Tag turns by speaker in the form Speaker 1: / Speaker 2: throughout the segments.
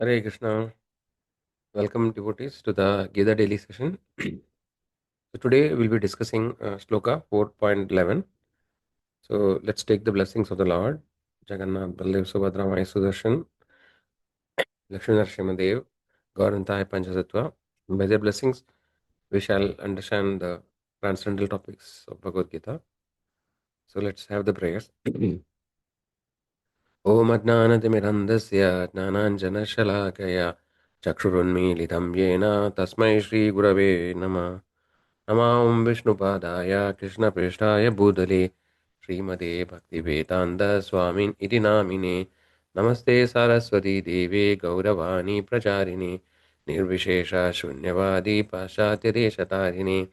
Speaker 1: Hare Krishna. Welcome devotees to the Gita Daily session. So today we'll be discussing Sloka 4.11. So let's take the blessings of the Lord. Jagannath, Baldev, Subhadra, Mai Sudarshan, Lakshmi Narasimhadev, Gaurantai Panchasattva. By their blessings, we shall understand the transcendental topics of Bhagavad Gita. So let's have the prayers. Om Adnanatimirandasya Jnananjanashalakaya Chakshurunmilitam Yena Tasmai Shri Gurave Namah Namam Vishnupadaya Krishna Prishtaya Bhudale Srimade Bhaktivedanta Swamin Iti Namine Namaste Saraswati Deve Gauravani Pracharini Nirvishesha Shunyavadi Pashatya Deshatarine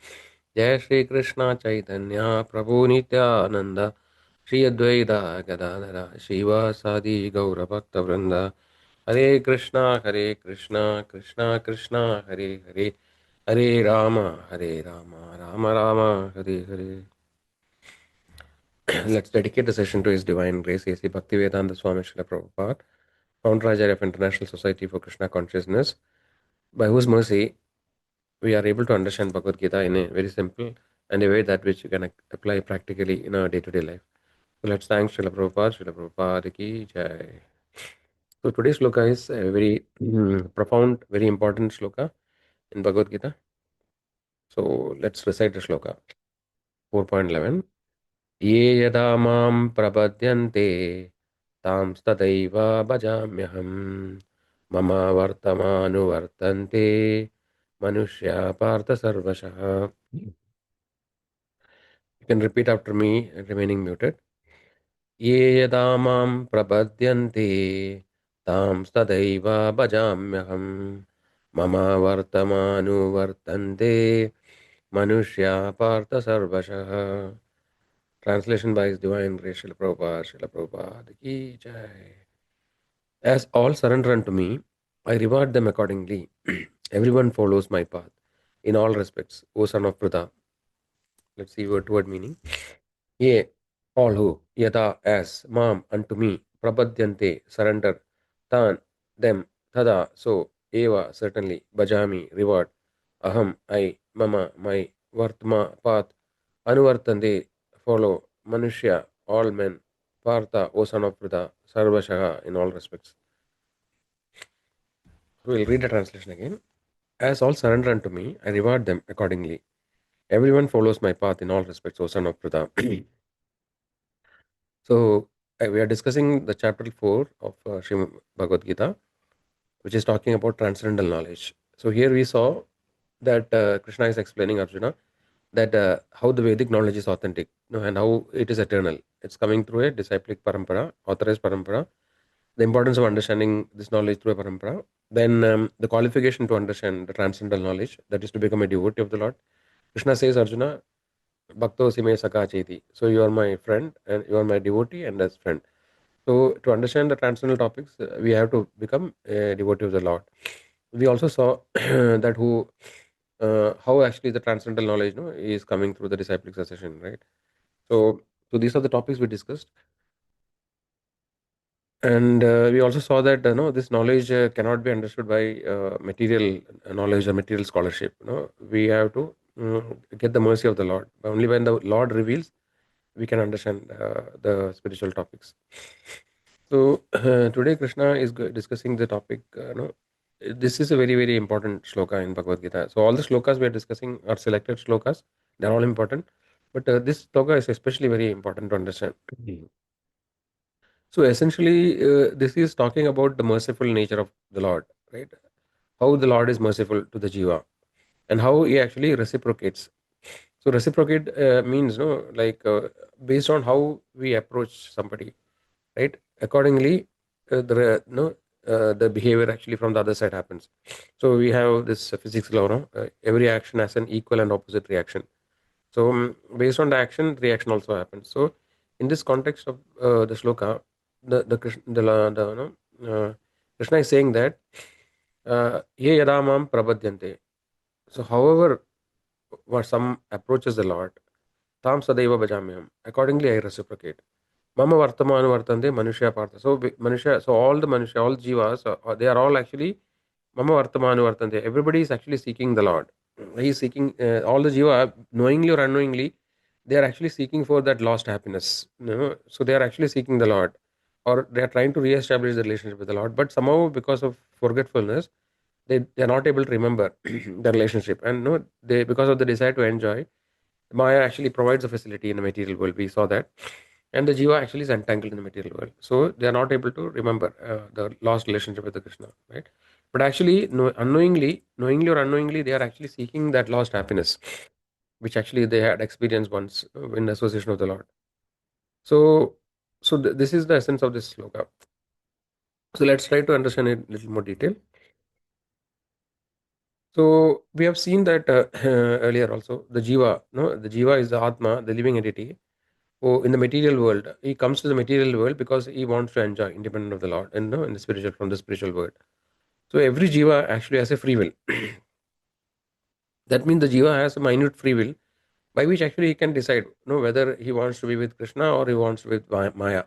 Speaker 1: Jai Shri Krishna Chaitanya Prabhu Nityananda Shri Advaita Gadadhara Shivasadi Gaura Bhakta Vrinda Hare Krishna Krishna Krishna Hare Hare Hare Rama, Rama Rama, Hare Hare. Let's dedicate the session to His Divine Grace, A.C. Bhaktivedanta Swami Srila Prabhupada, founder Acharya of International Society for Krishna Consciousness, by whose mercy we are able to understand Bhagavad Gita in a very simple and a way that which you can apply practically in our day-to-day life. So let's thank Srila Prabhupada ki jai. So today's sloka is a very profound, very important sloka in Bhagavad Gita. So let's recite the sloka. 4.11. ये यदा मां प्रपद्यन्ते तांस्तदैव भजाम्यहम् मम वर्तमानुवर्तन्ते मनुष्या पार्थ सर्वशः. You can repeat after me, remaining muted. ये यदा मां प्रपद्यन्ते तांस्तदैव भजाम्यहम् मम वर्तमानुवर्तन्ते मनुष्या पार्थ सर्वशः. Translation by His Divine Grace, Srila Prabhupada ki jai. As all surrender unto me, I reward them accordingly. Everyone follows my path in all respects, O son of Pratha. Let's see word to word meaning. Ye, all who, yada, as, mam, unto me, prabhadyante, surrender, tan, them, tada, so, eva, certainly, bhajami, reward, aham, I, mama, my, vartma, path, anuvartande, follow, manushya, all men, partha, O son of Pratha, sarvashaha, in all respects. We'll read the translation again. As all surrender unto me, I reward them accordingly. Everyone follows my path in all respects, O son of Pratha. So, we are discussing the chapter 4 of Srimad Bhagavad Gita, which is talking about transcendental knowledge. So, here we saw that Krishna is explaining Arjuna that how the Vedic knowledge is authentic, and how it is eternal. It's coming through a disciplic parampara, authorized parampara. The importance of understanding this knowledge through a parampara. Then the qualification to understand the transcendental knowledge, that is to become a devotee of the Lord. Krishna says, Arjuna, Bhakto Sime Saka Cheti. So you are my friend and you are my devotee and as friend. So to understand the transcendental topics, we have to become a devotee of the Lord. We also saw that how actually the transcendental knowledge is coming through the disciplic succession, right? So these are the topics we discussed. And we also saw that this knowledge cannot be understood by material knowledge or material scholarship. We have to get the mercy of the Lord. Only when the Lord reveals, we can understand the spiritual topics. So today Krishna is discussing the topic. This is a very very important shloka in Bhagavad Gita. So all the shlokas we are discussing are selected shlokas. They are all important, but this shloka is especially very important to understand. So essentially, this is talking about the merciful nature of the Lord, right? How the Lord is merciful to the jiva, and how He actually reciprocates. So reciprocate means, like based on how we approach somebody, right? Accordingly, the behavior actually from the other side happens. So we have this physics law. Every action has an equal and opposite reaction. So based on the action, reaction also happens. So in this context of the shloka, Krishna is saying that ye yada mam prabhadyante. So however, what some approaches the Lord, tam sadaiva bhajamyam. Accordingly, I reciprocate. Mama Vartamanu Vartante, Manusha Partha. So, Manusha, so all the Manusha, all Jivas, they are all actually Mama Vartamanu Vartante. Everybody is actually seeking the Lord. He is seeking, all the Jiva, knowingly or unknowingly, they are actually seeking for that lost happiness. So, they are actually seeking the Lord, or they are trying to re-establish the relationship with the Lord. But somehow, because of forgetfulness, they are not able to remember the relationship. And no, they, because of the desire to enjoy, Maya actually provides a facility in the material world. We saw that. And the Jiva actually is entangled in the material world. So they are not able to remember the lost relationship with the Krishna, right? But actually, no, unknowingly, knowingly or unknowingly, they are actually seeking that lost happiness, which actually they had experienced once in association of the Lord. So, this is the essence of this sloka. So let's try to understand it in a little more detail. So we have seen that earlier also, the Jiva, no, the Jiva is the Atma, the living entity. Oh, in the material world, he comes to the material world because he wants to enjoy independent of the Lord, and no, in the spiritual, from the spiritual world. So every jiva actually has a free will. That means the jiva has a minute free will by which actually he can decide, whether he wants to be with Krishna or he wants to be with Maya.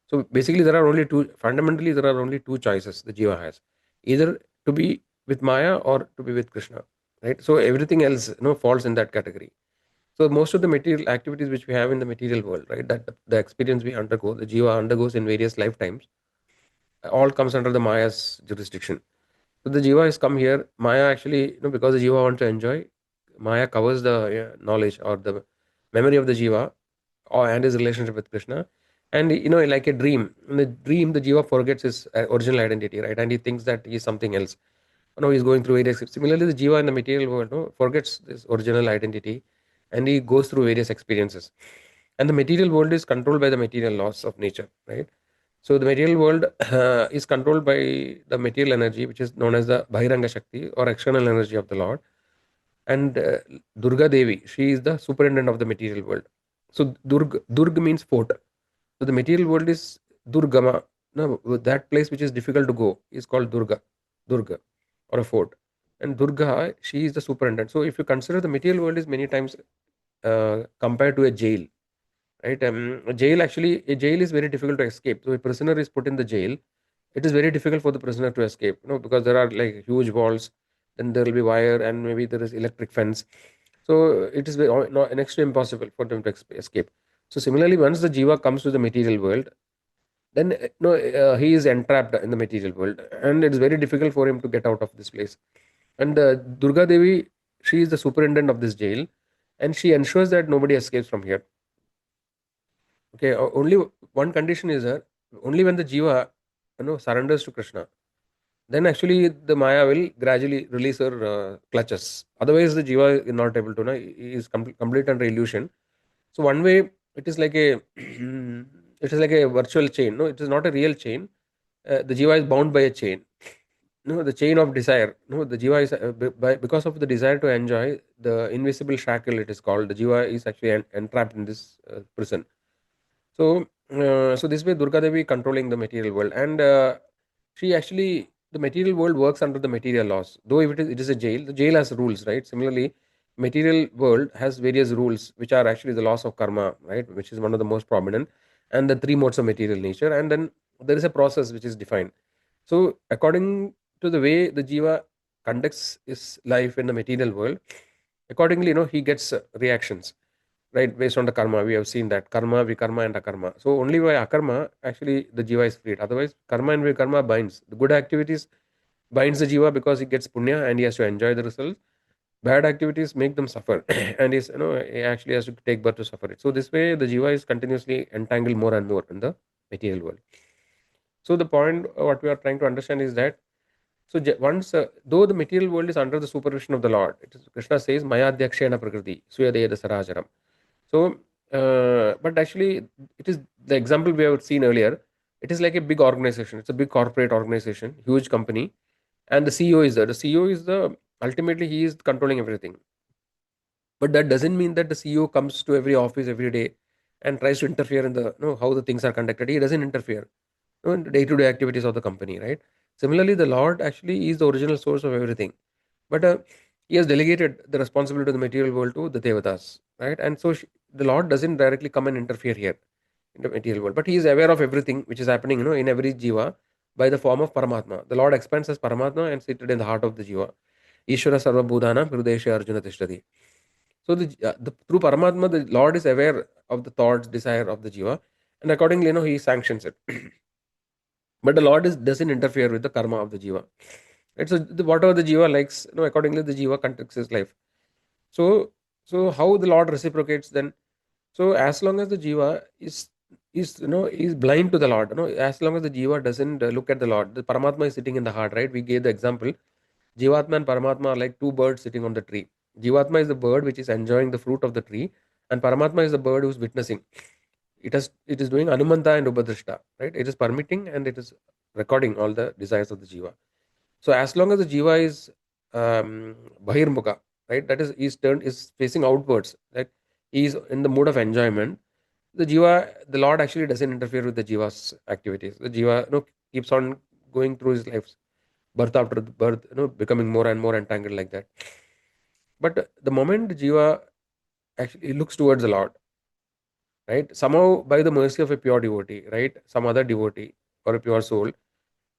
Speaker 1: So basically, there are only two. Fundamentally, there are only two choices the jiva has: either to be with Maya or to be with Krishna. Right. So everything else, falls in that category. So most of the material activities which we have in the material world, right, that the experience we undergo, the jiva undergoes in various lifetimes, all comes under the Maya's jurisdiction. So the jiva has come here. Maya actually, because the jiva wants to enjoy, Maya covers the knowledge or the memory of the jiva and his relationship with Krishna. And like a dream. In the dream, the jiva forgets his original identity, right? And he thinks that he is something else. He's going through various. Similarly, the jiva in the material world, forgets his original identity, and he goes through various experiences. And the material world is controlled by the material laws of nature, right? So the material world is controlled by the material energy, which is known as the Bahiranga Shakti or external energy of the Lord. And Durga Devi, she is the superintendent of the material world. So Durga means fort. So the material world is Durgama. No, that place which is difficult to go is called Durga, or a fort. And Durga, she is the superintendent. So if you consider the material world is many times compared to a jail, right? A jail is very difficult to escape. So a prisoner is put in the jail. It is very difficult for the prisoner to escape, because there are like huge walls, then there will be wire, and maybe there is electric fence. So it is next to impossible for them to escape. So similarly, once the jiva comes to the material world, then he is entrapped in the material world, and it is very difficult for him to get out of this place. And Durga Devi, she is the superintendent of this jail, and she ensures that nobody escapes from here. Okay, only one condition is that only when the jiva, surrenders to Krishna, then actually the Maya will gradually release her clutches. Otherwise, the jiva is not able to. He is complete under illusion. So one way it is like a it is like a virtual chain. No, it is not a real chain. The jiva is bound by a chain. No, the chain of desire. No, the jiva is because of the desire to enjoy the invisible shackle. It is called the jiva is actually entrapped in this prison. So this way Durga Devi controlling the material world, and she actually the material world works under the material laws. Though if it is a jail, the jail has rules, right? Similarly, material world has various rules which are actually the laws of karma, right? Which is one of the most prominent, and the three modes of material nature, and then there is a process which is defined. So according to the way the jiva conducts his life in the material world, accordingly, he gets reactions, right, based on the karma. We have seen that karma, vikarma, and akarma. So only by akarma actually the jiva is freed. Otherwise, karma and vikarma binds. The good activities binds the jiva because he gets punya and he has to enjoy the results. Bad activities make them suffer, and he actually has to take birth to suffer it. So this way, the jiva is continuously entangled more and more in the material world. So the point what we are trying to understand is that once though the material world is under the supervision of the Lord, Krishna says Maya Dyakshena Prakriti Suyadeyada Sarajaram. So, but actually, it is the example we have seen earlier. It is like a big organization. It's a big corporate organization, huge company, and the CEO is there. The CEO is the ultimately he is controlling everything. But that doesn't mean that the CEO comes to every office every day and tries to interfere in the how the things are conducted. He doesn't interfere in the day-to-day activities of the company, right? Similarly, the Lord actually is the original source of everything, but he has delegated the responsibility of the material world to the devatas, right? And so the Lord doesn't directly come and interfere here. in the material world, but he is aware of everything which is happening, in every jiva by the form of Paramatma. The Lord expands as Paramatma and seated in the heart of the jiva. Ishvara Sarva Bhutana Hrudesha Arjuna Tishtati. So through Paramatma, the Lord is aware of the thoughts, desire of the jiva, and accordingly, he sanctions it. But the Lord doesn't interfere with the karma of the jiva. Right? So whatever the jiva likes, accordingly the jiva conducts his life. So so how the Lord reciprocates then? So as long as the jiva is blind to the Lord, as long as the jiva doesn't look at the Lord, the Paramatma is sitting in the heart, right? We gave the example. Jivatma and Paramatma are like two birds sitting on the tree. Jivatma is the bird which is enjoying the fruit of the tree, and Paramatma is the bird who is witnessing. It is doing Anumanta and Ubadrishta, right? It is permitting and it is recording all the desires of the jiva. So as long as the jiva is bahirmukha, right? That is facing outwards, right? He is in the mood of enjoyment. The Lord actually doesn't interfere with the jiva's activities. The jiva, keeps on going through his life, birth after birth, becoming more and more entangled like that. But the moment the jiva actually looks towards the Lord, right? Somehow by the mercy of a pure devotee, right? Some other devotee or a pure soul,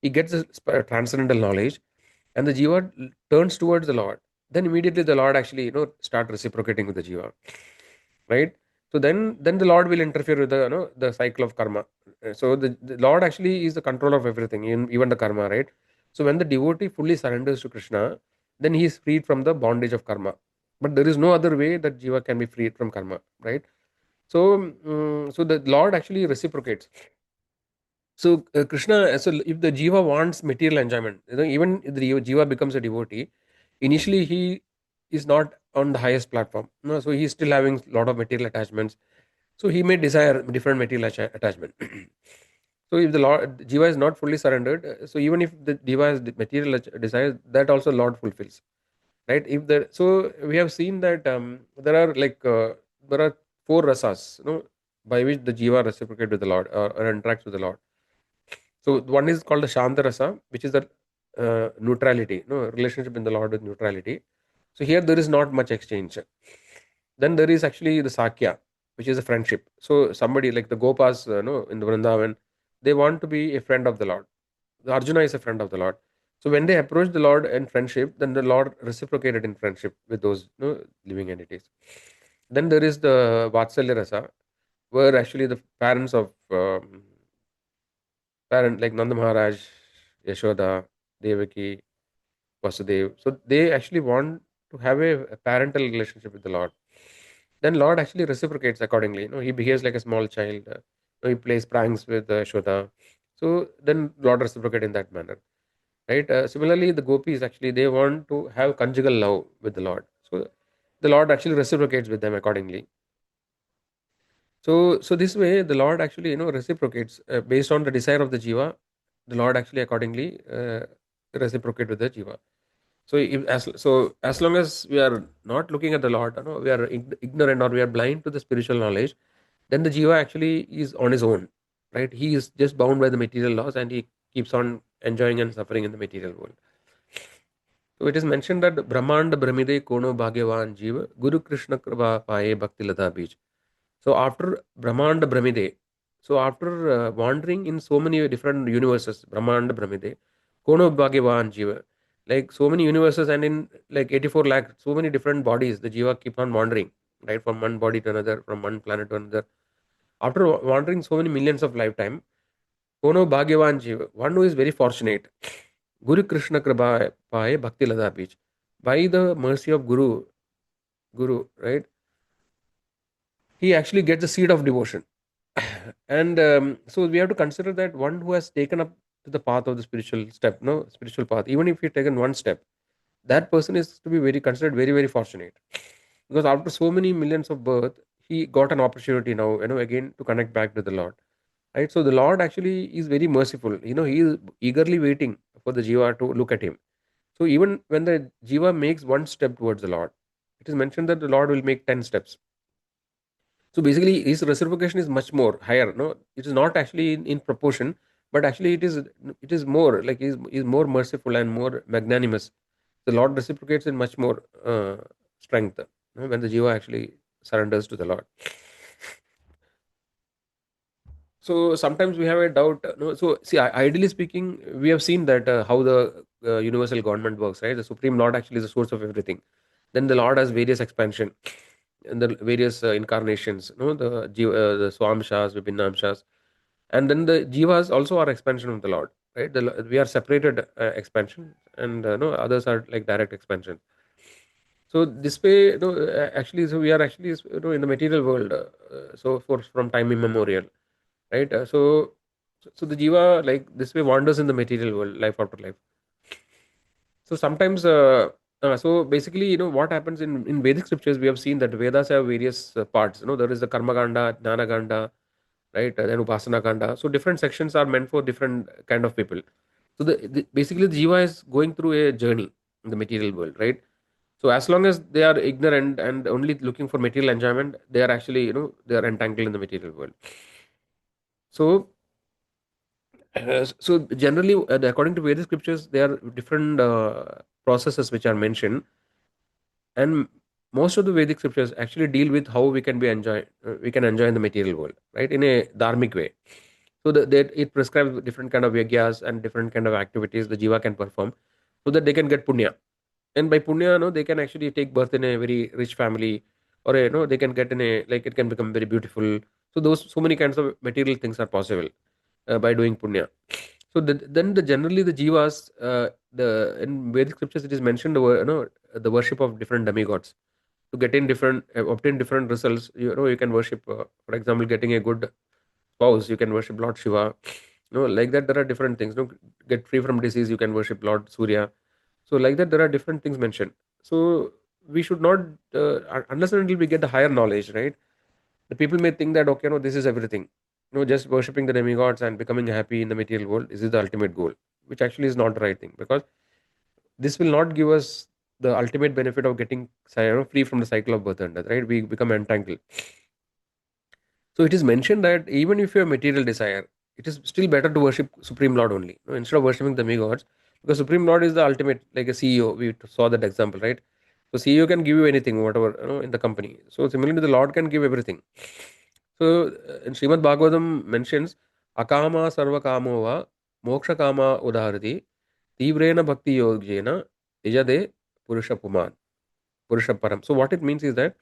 Speaker 1: he gets a transcendental knowledge, and the jiva turns towards the Lord. Then immediately the Lord actually, start reciprocating with the jiva, right? So then the Lord will interfere with the cycle of karma. So the Lord actually is the controller of everything, even the karma, right? So when the devotee fully surrenders to Krishna, then he is freed from the bondage of karma. But there is no other way that jiva can be freed from karma, right? So the Lord actually reciprocates. So Krishna, so if the jiva wants material enjoyment, even if the jiva becomes a devotee, initially he is not on the highest platform. No, so he's still having a lot of material attachments. So he may desire different material attachment. So if the Lord jiva is not fully surrendered, so even if the jiva has the material desires, that also Lord fulfills, right? If the so we have seen that there are four rasas, by which the jiva reciprocate with the Lord or interacts with the Lord. So one is called the Shanta Rasa, which is the neutrality, relationship in the Lord with neutrality. So here there is not much exchange. Then there is actually the Sakya, which is a friendship. So somebody like the Gopas, in the Vrindavan, they want to be a friend of the Lord. The Arjuna is a friend of the Lord. So when they approach the Lord in friendship, then the Lord reciprocated in friendship with those living entities. Then there is the Vatsalya Rasa, where actually the parents of parent like Nanda Maharaj, Yashoda, Devaki, Vasudev. So they actually want to have a parental relationship with the Lord. Then Lord actually reciprocates accordingly. He behaves like a small child. He plays pranks with Yashoda. So then Lord reciprocate in that manner, right? Similarly, the gopis actually they want to have conjugal love with the Lord. So the Lord actually reciprocates with them accordingly. So this way the Lord actually reciprocates based on the desire of the jiva. The Lord actually accordingly reciprocate with the jiva. So as long as we are not looking at the Lord, we are ignorant or we are blind to the spiritual knowledge, then the jiva actually is on his own, right? He is just bound by the material laws and he keeps on enjoying and suffering in the material world. So it is mentioned that Brahmanda Brahmide Kono Bhagyavan Jiva Guru Krishna Kripa Paye Bhakti Lata Beach. So after Brahmanda Brahmide, so after wandering in so many different universes, Brahmanda Brahmide, Kono Bhagyavan Jiva, like so many universes and in like 84 lakh, so many different bodies, the Jiva keep on wandering, right, from one body to another, from one planet to another. After wandering so many millions of lifetime, Kono Bhagyavan Jiva, one who is very fortunate, Guru Krishna Kripa Paye Bhakti Lada Beach. By the mercy of Guru, right? He actually gets the seed of devotion. And so we have to consider that one who has taken up to the path of the spiritual step, no spiritual path, even if he taken one step, that person is to be very considered very, very fortunate. Because after so many millions of birth, he got an opportunity now, again to connect back to the Lord. Right? So the Lord actually is very merciful. He is eagerly waiting for the Jiva to look at him. So even when the Jiva makes one step towards the Lord, it is mentioned that the Lord will make 10 steps. So basically, his reciprocation is much more higher. No, it is not actually in proportion, but actually it is more like is more merciful and more magnanimous. The Lord reciprocates in much more strength, when the jiva actually surrenders to the Lord. So sometimes we have a doubt. No, so see, ideally speaking, we have seen that how the universal government works, right? The Supreme Lord actually is the source of everything. Then the Lord has various expansion and the various incarnations. No, the Swamshas, Vibhinamshas, and then the Jivas also are expansion of the Lord, right? We are separated expansion, and no others are like direct expansion. So this way, actually, so we are actually, in the material world. So for from time immemorial, right? So the jiva like this way wanders in the material world, life after life. So sometimes, so basically, what happens in Vedic scriptures, we have seen that Vedas have various parts. There is the Karma Ganda, Jnana Ganda, right? Then Upasana Ganda. So different sections are meant for different kind of people. So basically, the jiva is going through a journey in the material world, right? So as long as they are ignorant and only looking for material enjoyment, they are actually, they are entangled in the material world. So so generally, according to Vedic scriptures, there are different processes which are mentioned, and most of the Vedic scriptures actually deal with how we can enjoy in the material world, right, in a dharmic way. So that it prescribes different kind of yagyas and different kind of activities the jiva can perform, so that they can get punya. And by punya, they can actually take birth in a very rich family, or they can get in a like it can become very beautiful. So so many kinds of material things are possible by doing punya. So then generally the jivas, the in Vedic scriptures it is mentioned the worship of different demigods to get in different obtain different results. You can worship, for example, getting a good spouse. You can worship Lord Shiva. Like that there are different things. Get free from disease. You can worship Lord Surya. So like that there are different things mentioned. So we should not unless and until we get the higher knowledge, right? The people may think that okay, no, this is everything. Just worshipping the demigods and becoming happy in the material world, this is the ultimate goal, which actually is not the right thing, because this will not give us the ultimate benefit of getting free from the cycle of birth and death, right? We become entangled. So it is mentioned that even if you have material desire, it is still better to worship Supreme Lord only, instead of worshiping the demigods, because Supreme Lord is the ultimate, like a CEO. We saw that example, right? So CEO can give you anything, whatever in the company. So similarly, the Lord can give everything. So in Srimad Bhagavatam mentions akama sarva kamo va moksha kama udaharati tivrena bhakti yogena ijade purusha puman purusha param. So what it means is that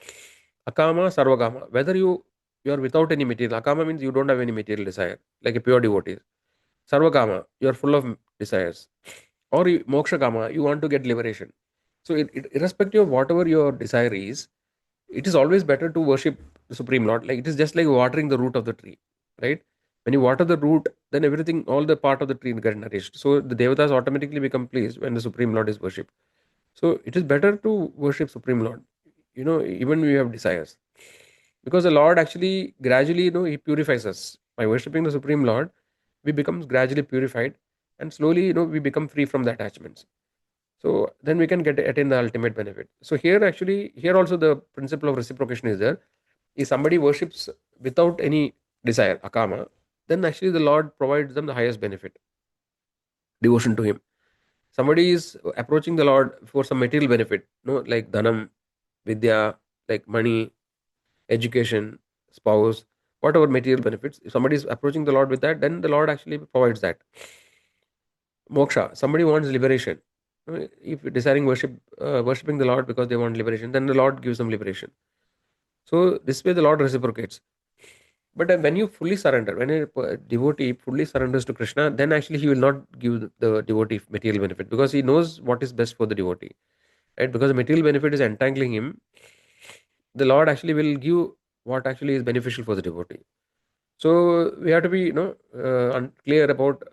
Speaker 1: akama sarva kama, whether you are without any material. Akama means you don't have any material desire, like a pure devotee. Sarva kama, you are full of desires. Or moksha kama, you want to get liberation. So irrespective of whatever your desire is, it is always better to worship the Supreme Lord. Like it is just like watering the root of the tree, right? When you water the root, then everything, all the part of the tree get nourished. So the devatas automatically become pleased when the Supreme Lord is worshipped. So it is better to worship Supreme Lord, even when we have desires. Because the Lord actually gradually, He purifies us. By worshipping the Supreme Lord, we become gradually purified, and slowly, we become free from the attachments. So then we can attain the ultimate benefit. So here also the principle of reciprocation is there. If somebody worships without any desire, akama, then actually the Lord provides them the highest benefit, devotion to Him. Somebody is approaching the Lord for some material benefit, like dhanam, vidya, like money, education, spouse, whatever material benefits. If somebody is approaching the Lord with that, then the Lord actually provides that. Moksha, somebody wants liberation. If desiring worshipping the Lord because they want liberation, then the Lord gives them liberation. So this way the Lord reciprocates. But when you fully surrender, when a devotee fully surrenders to Krishna, then actually he will not give the devotee material benefit, because he knows what is best for the devotee, right? Because the material benefit is entangling him. The Lord actually will give what actually is beneficial for the devotee. So we have to be, clear about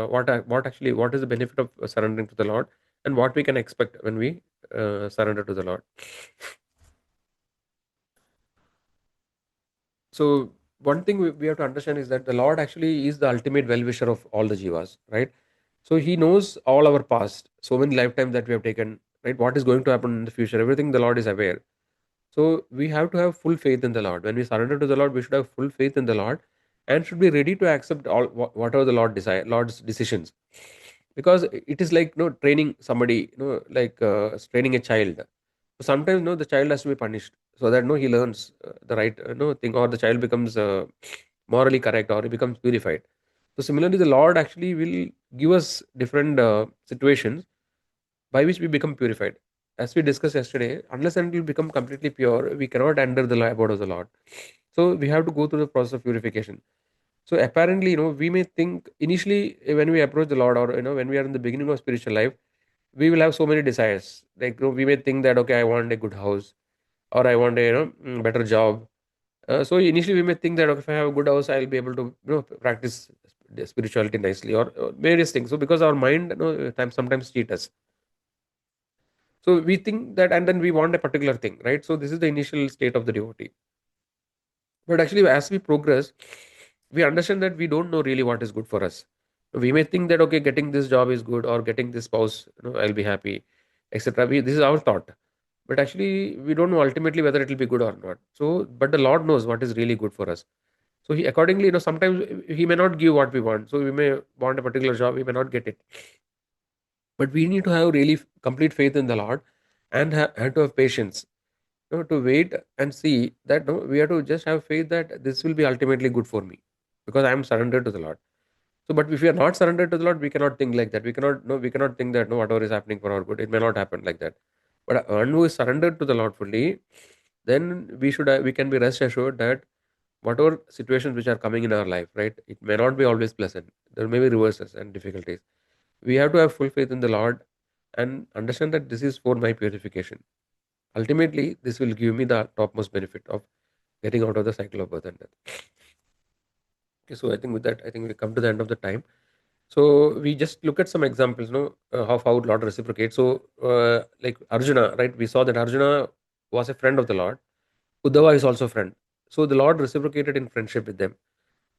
Speaker 1: what is the benefit of surrendering to the Lord, and what we can expect when we surrender to the Lord. So one thing we have to understand is that the Lord actually is the ultimate well-wisher of all the jivas, right? So He knows all our past, so many lifetimes that we have taken, right? What is going to happen in the future? Everything the Lord is aware. So we have to have full faith in the Lord. When we surrender to the Lord, we should have full faith in the Lord, and should be ready to accept all whatever the Lord's decisions. Because it is like, training somebody, like training a child. So sometimes, the child has to be punished, so that he learns the right thing, or the child becomes morally correct, or he becomes purified. So similarly, the Lord actually will give us different situations by which we become purified. As we discussed yesterday, unless and until we become completely pure, we cannot enter the abode of the Lord. So we have to go through the process of purification. So apparently, we may think initially when we approach the Lord, or when we are in the beginning of spiritual life, we will have so many desires. Like, we may think that, okay, I want a good house, or I want a better job. So initially we may think that, okay, if I have a good house, I'll be able to practice the spirituality nicely, or various things. So because our mind, sometimes cheat us. So we think that, and then we want a particular thing, right? So this is the initial state of the devotee. But actually, as we progress, we understand that we don't know really what is good for us. We may think that, okay, getting this job is good, or getting this spouse, I'll be happy, etc. This is our thought. But actually, we don't know ultimately whether it will be good or not. So, but the Lord knows what is really good for us. So he accordingly, sometimes he may not give what we want. So we may want a particular job, we may not get it. But we need to have really complete faith in the Lord, and have to have patience, to wait and see that, we have to just have faith that this will be ultimately good for me, because I am surrendered to the Lord. So, but if we are not surrendered to the Lord, we cannot think like that. We cannot, no, we cannot think that, no, whatever is happening for our good, it may not happen like that. But one who is surrendered to the Lord fully, then we can be rest assured that whatever situations which are coming in our life, right, it may not be always pleasant. There may be reverses and difficulties. We have to have full faith in the Lord, and understand that this is for my purification. Ultimately, this will give me the topmost benefit of getting out of the cycle of birth and death. Okay, so I think with that, I think we come to the end of the time. So we just look at some examples, of how Lord reciprocates. So, like Arjuna, right? We saw that Arjuna was a friend of the Lord. Uddhava is also a friend. So the Lord reciprocated in friendship with them.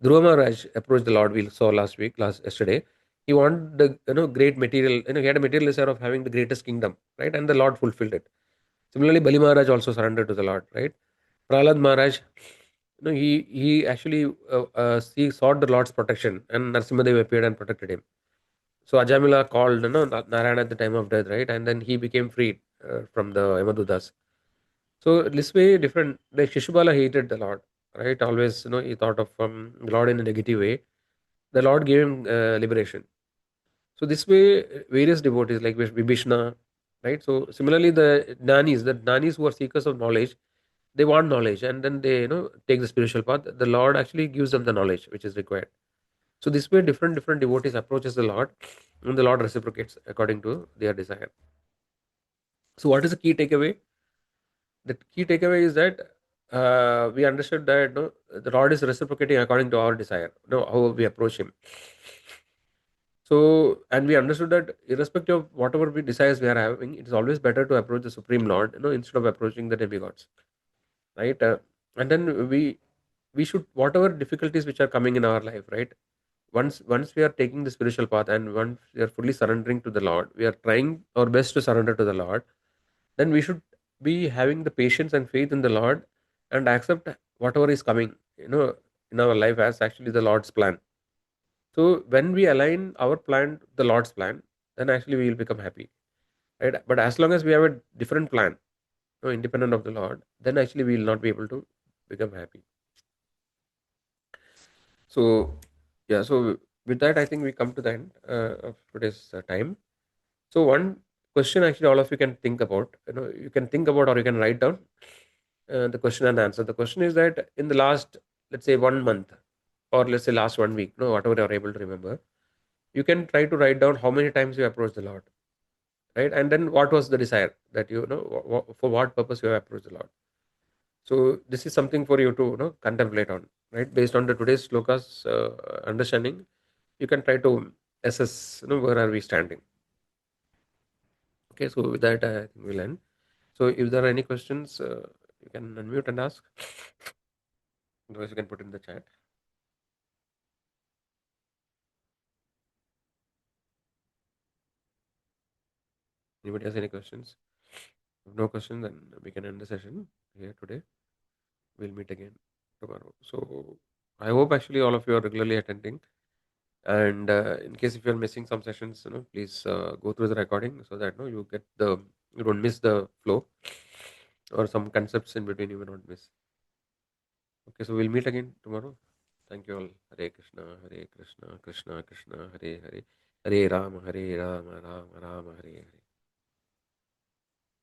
Speaker 1: Dhruva Maharaj approached the Lord. We saw last yesterday. He wanted the great material. He had a material desire of having the greatest kingdom, right? And the Lord fulfilled it. Similarly, Bali Maharaj also surrendered to the Lord, right? Prahlad Maharaj, he actually he sought the Lord's protection, and Narsimhadev appeared and protected him. So Ajamila called, Narayana at the time of death, right? And then he became freed from the Yamadutas. So this way, different. Like Shishubala hated the Lord, right? Always, he thought of the Lord in a negative way. The Lord gave him liberation. So this way, various devotees like Vibhishna, right? So similarly, the Gnanis who are seekers of knowledge, they want knowledge, and then they take the spiritual path. The Lord actually gives them the knowledge which is required. So this way, different devotees approaches the Lord, and the Lord reciprocates according to their desire. So what is the key takeaway? The key takeaway is that we understood that, the Lord is reciprocating according to our desire, how we approach Him. So, and we understood that irrespective of whatever we desires we are having, it is always better to approach the Supreme Lord, instead of approaching the demigods, right? And then we should, whatever difficulties which are coming in our life, right? Once we are taking the spiritual path, and once we are fully surrendering to the Lord, we are trying our best to surrender to the Lord. Then we should be having the patience and faith in the Lord, and accept whatever is coming, in our life as actually the Lord's plan. So when we align our plan to the Lord's plan, then actually we will become happy, right? But as long as we have a different plan, independent of the Lord, then actually we will not be able to become happy. So yeah, so with that, I think we come to the end of today's time. So one question actually all of you can think about, you can think about, or you can write down the question and answer. The question is that in the last, let's say, 1 month, or let's say last 1 week, whatever you are able to remember, you can try to write down how many times you approached the Lord, right? And then what was the desire that for what purpose you have approached the Lord. So this is something for you to contemplate on, right? Based on the today's slokas understanding, you can try to assess, where are we standing. Okay, so with that, I think we'll end. So if there are any questions, you can unmute and ask. Otherwise, you can put in the chat. Anybody has any questions? If no questions, then we can end the session here today. We'll meet again tomorrow. So I hope actually all of you are regularly attending. And in case if you're missing some sessions, please go through the recording, so that you don't miss the flow, or some concepts in between you will not miss. Okay, so we'll meet again tomorrow. Thank you all. Hare Krishna, Hare Krishna, Krishna Krishna, Hare Hare, Hare Rama, Rama Rama, Hare Hare.